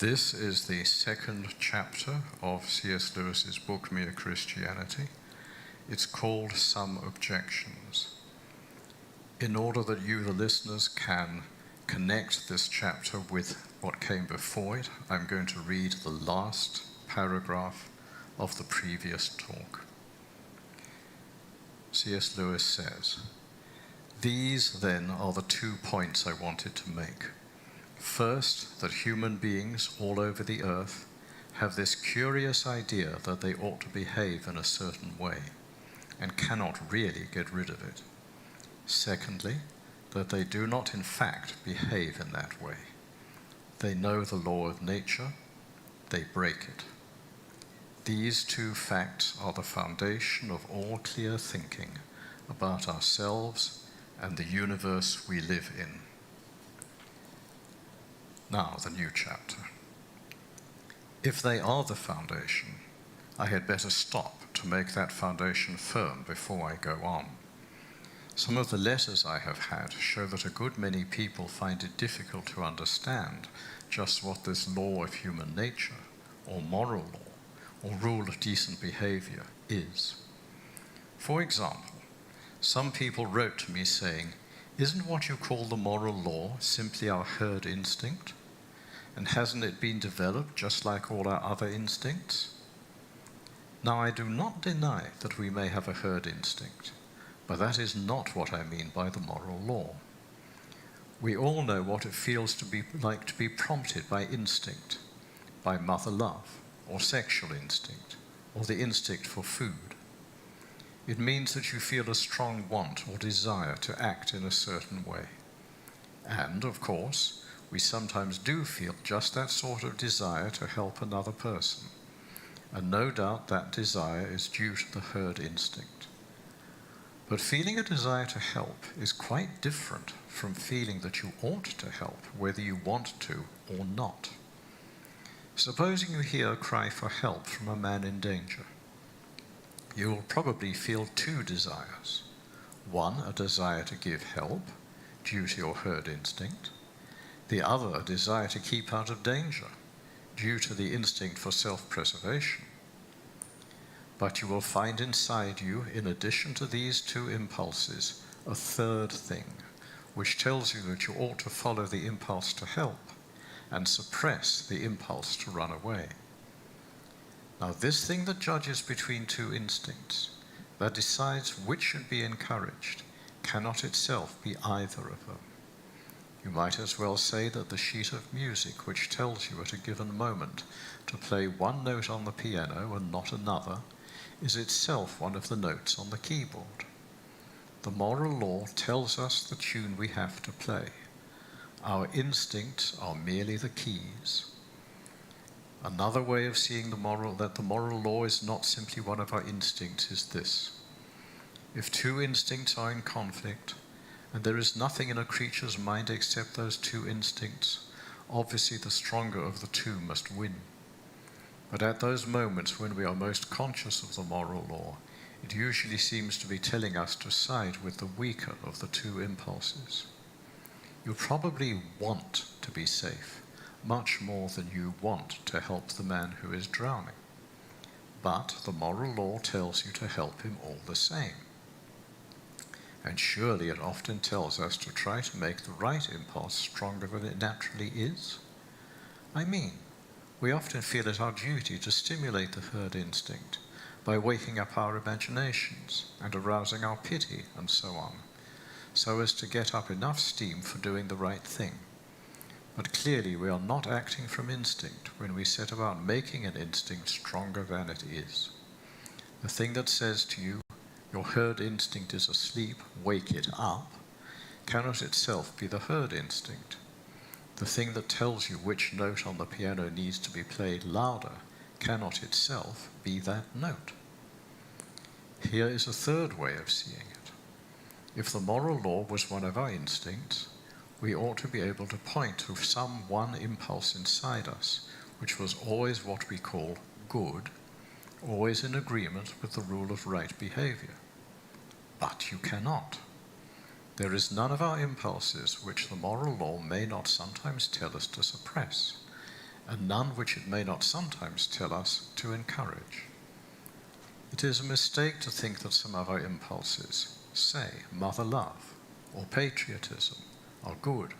This is the second chapter of C.S. Lewis's book, Mere Christianity. It's called Some Objections. In order that you, the listeners, can connect this chapter with what came before it, I'm going to read the last paragraph of the previous talk. C.S. Lewis says, "These, then, are the 2 points I wanted to make. First, that human beings all over the earth have this curious idea that they ought to behave in a certain way and cannot really get rid of it. Secondly, that they do not in fact behave in that way. They know the law of nature, they break it. These 2 facts are the foundation of all clear thinking about ourselves and the universe we live in." Now, the new chapter. If they are the foundation, I had better stop to make that foundation firm before I go on. Some of the letters I have had show that a good many people find it difficult to understand just what this law of human nature, or moral law, or rule of decent behavior is. For example, some people wrote to me saying, "Isn't what you call the moral law simply our herd instinct? And hasn't it been developed just like all our other instincts?" Now, I do not deny that we may have a herd instinct, but that is not what I mean by the moral law. We all know what it feels to be like to be prompted by instinct, by mother love, or sexual instinct, or the instinct for food. It means that you feel a strong want or desire to act in a certain way. And, of course, we sometimes do feel just that sort of desire to help another person, and no doubt that desire is due to the herd instinct. But feeling a desire to help is quite different from feeling that you ought to help, whether you want to or not. Supposing you hear a cry for help from a man in danger, you will probably feel 2 desires. One, a desire to give help, due to your herd instinct. The other, a desire to keep out of danger, due to the instinct for self-preservation. But you will find inside you, in addition to these 2 impulses, a third thing, which tells you that you ought to follow the impulse to help and suppress the impulse to run away. Now, this thing that judges between 2 instincts, that decides which should be encouraged, cannot itself be either of them. You might as well say that the sheet of music which tells you at a given moment to play one note on the piano and not another is itself one of the notes on the keyboard. The moral law tells us the tune we have to play. Our instincts are merely the keys. Another way of seeing the moral law is not simply one of our instincts is this. If 2 instincts are in conflict, and there is nothing in a creature's mind except those 2 instincts, obviously the stronger of the 2 must win. But at those moments when we are most conscious of the moral law, it usually seems to be telling us to side with the weaker of the 2 impulses. You probably want to be safe, much more than you want to help the man who is drowning. But the moral law tells you to help him all the same. And surely it often tells us to try to make the right impulse stronger than it naturally is. I mean, we often feel it our duty to stimulate the herd instinct by waking up our imaginations and arousing our pity and so on, so as to get up enough steam for doing the right thing. But clearly we are not acting from instinct when we set about making an instinct stronger than it is. The thing that says to you, "Your herd instinct is asleep, wake it up," cannot itself be the herd instinct. The thing that tells you which note on the piano needs to be played louder cannot itself be that note. Here is a third way of seeing it. If the moral law was one of our instincts, we ought to be able to point to some one impulse inside us, which was always what we call good, always in agreement with the rule of right behavior. But you cannot. There is none of our impulses which the moral law may not sometimes tell us to suppress, and none which it may not sometimes tell us to encourage. It is a mistake to think that some of our impulses, say mother love or patriotism, are good,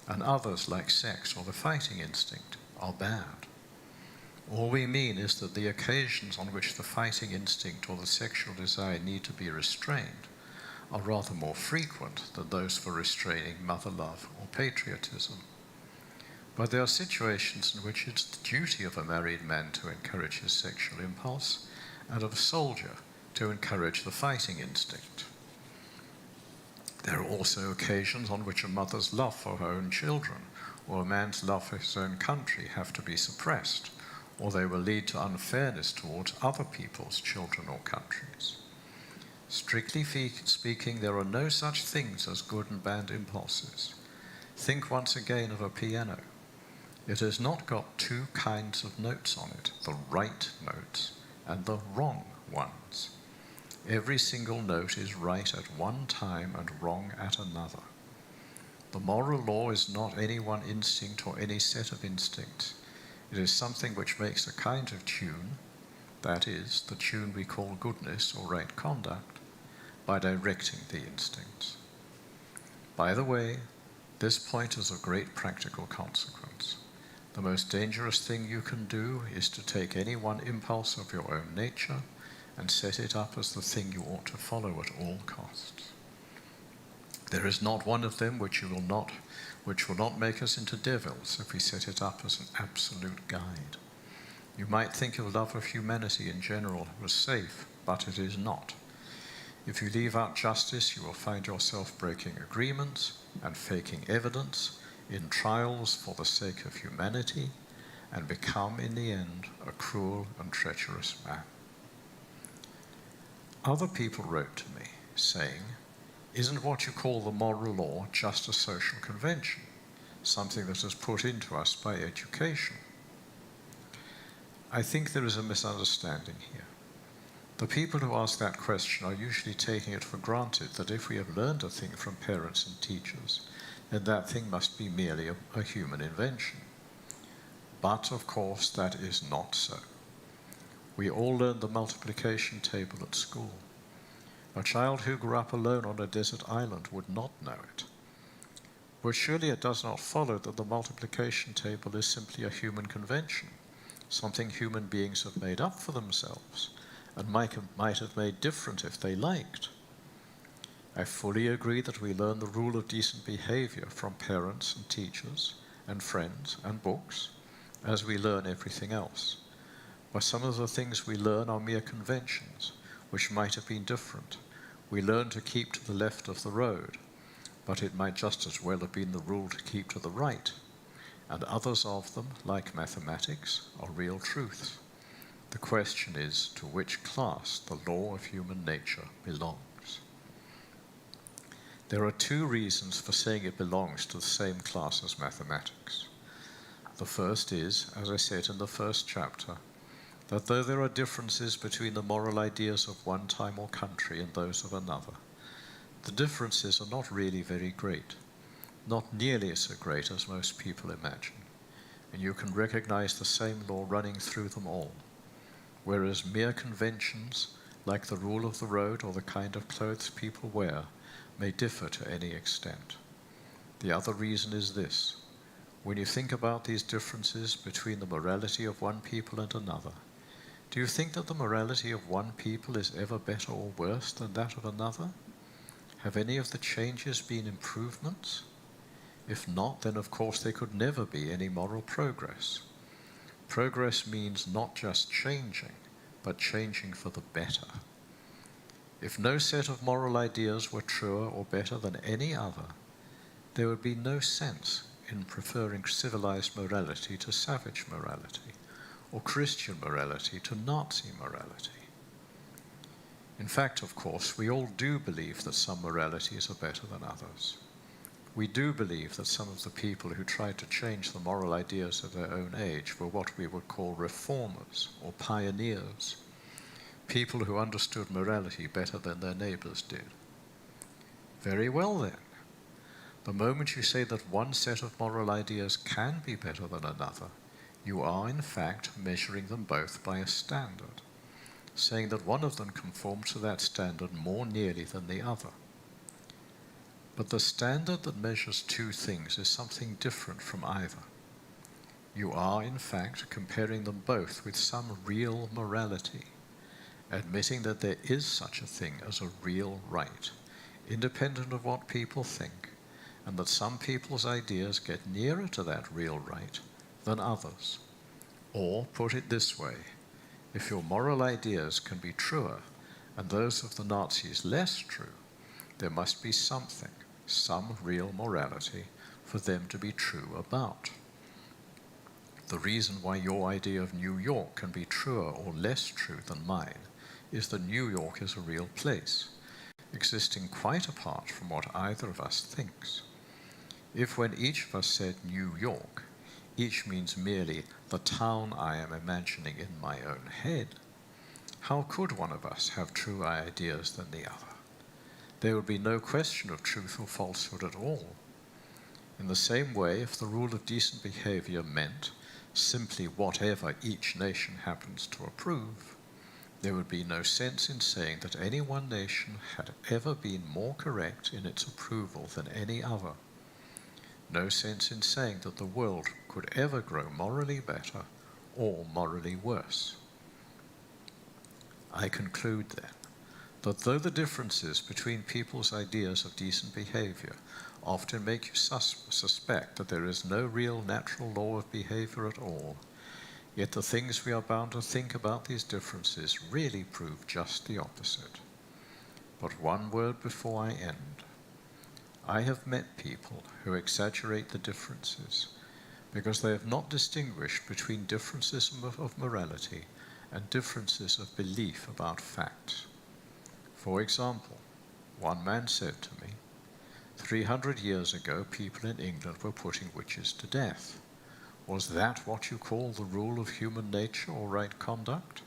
and others like sex or the fighting instinct are bad. All we mean is that the occasions on which the fighting instinct or the sexual desire need to be restrained are rather more frequent than those for restraining mother love or patriotism. But there are situations in which it's the duty of a married man to encourage his sexual impulse, and of a soldier to encourage the fighting instinct. There are also occasions on which a mother's love for her own children or a man's love for his own country have to be suppressed, or they will lead to unfairness towards other people's children or countries. Strictly speaking, there are no such things as good and bad impulses. Think once again of a piano. It has not got two kinds of notes on it, the right notes and the wrong ones. Every single note is right at one time and wrong at another. The moral law is not any one instinct or any set of instincts. It is something which makes a kind of tune, that is, the tune we call goodness or right conduct, by directing the instincts. By the way, this point is of great practical consequence. The most dangerous thing you can do is to take any one impulse of your own nature and set it up as the thing you ought to follow at all costs. There is not one of them which will not make us into devils if we set it up as an absolute guide. You might think of love of humanity in general as safe, but it is not. If you leave out justice, you will find yourself breaking agreements and faking evidence in trials for the sake of humanity, and become in the end a cruel and treacherous man. Other people wrote to me saying, "Isn't what you call the moral law just a social convention, something that is put into us by education?" I think there is a misunderstanding here. The people who ask that question are usually taking it for granted that if we have learned a thing from parents and teachers, then that thing must be merely a human invention. But, of course, that is not so. We all learned the multiplication table at school. A child who grew up alone on a desert island would not know it. But surely it does not follow that the multiplication table is simply a human convention, something human beings have made up for themselves, and might have made different if they liked. I fully agree that we learn the rule of decent behavior from parents and teachers and friends and books, as we learn everything else. But some of the things we learn are mere conventions, which might have been different. We learn to keep to the left of the road, but it might just as well have been the rule to keep to the right. And others of them, like mathematics, are real truths. The question is to which class the law of human nature belongs. There are two reasons for saying it belongs to the same class as mathematics. The first is, as I said in the first chapter, that though there are differences between the moral ideas of one time or country and those of another, the differences are not really very great, not nearly so great as most people imagine, and you can recognize the same law running through them all, whereas mere conventions, like the rule of the road or the kind of clothes people wear, may differ to any extent. The other reason is this. When you think about these differences between the morality of one people and another, do you think that the morality of one people is ever better or worse than that of another? Have any of the changes been improvements? If not, then of course there could never be any moral progress. Progress means not just changing, but changing for the better. If no set of moral ideas were truer or better than any other, there would be no sense in preferring civilized morality to savage morality, or Christian morality to Nazi morality. In fact, of course, we all do believe that some moralities are better than others. We do believe that some of the people who tried to change the moral ideas of their own age were what we would call reformers or pioneers, people who understood morality better than their neighbors did. Very well then. The moment you say that one set of moral ideas can be better than another, you are in fact measuring them both by a standard, saying that one of them conforms to that standard more nearly than the other. But the standard that measures two things is something different from either. You are, in fact, comparing them both with some real morality, admitting that there is such a thing as a real right, independent of what people think, and that some people's ideas get nearer to that real right than others. Or, put it this way, if your moral ideas can be truer and those of the Nazis less true, there must be something, some real morality, for them to be true about. The reason why your idea of New York can be truer or less true than mine is that New York is a real place, existing quite apart from what either of us thinks. If when each of us said New York, each means merely the town I am imagining in my own head, how could one of us have truer ideas than the other? There would be no question of truth or falsehood at all. In the same way, if the rule of decent behavior meant simply whatever each nation happens to approve, there would be no sense in saying that any one nation had ever been more correct in its approval than any other. No sense in saying that the world could ever grow morally better or morally worse. I conclude then that though the differences between people's ideas of decent behavior often make you suspect that there is no real natural law of behavior at all, yet the things we are bound to think about these differences really prove just the opposite. But one word before I end. I have met people who exaggerate the differences because they have not distinguished between differences of morality and differences of belief about facts. For example, one man said to me, 300 years ago people in England were putting witches to death. Was that what you call the rule of human nature or right conduct?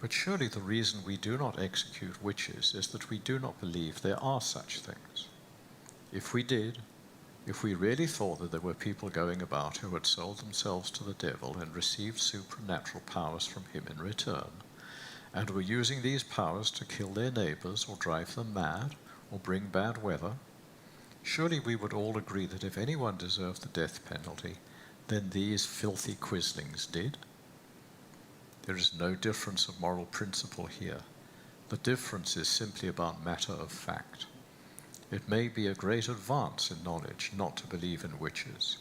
But surely the reason we do not execute witches is that we do not believe there are such things. If we did, if we really thought that there were people going about who had sold themselves to the devil and received supernatural powers from him in return, and were using these powers to kill their neighbors or drive them mad or bring bad weather, surely we would all agree that if anyone deserved the death penalty, then these filthy quislings did. There is no difference of moral principle here. The difference is simply about matter of fact. It may be a great advance in knowledge not to believe in witches.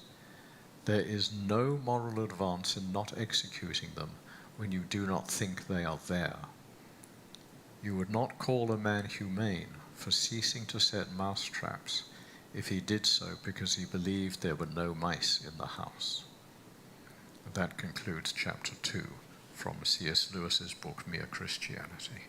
There is no moral advance in not executing them when you do not think they are there. You would not call a man humane for ceasing to set mouse traps if he did so because he believed there were no mice in the house. That concludes chapter 2 from C.S. Lewis's book, Mere Christianity.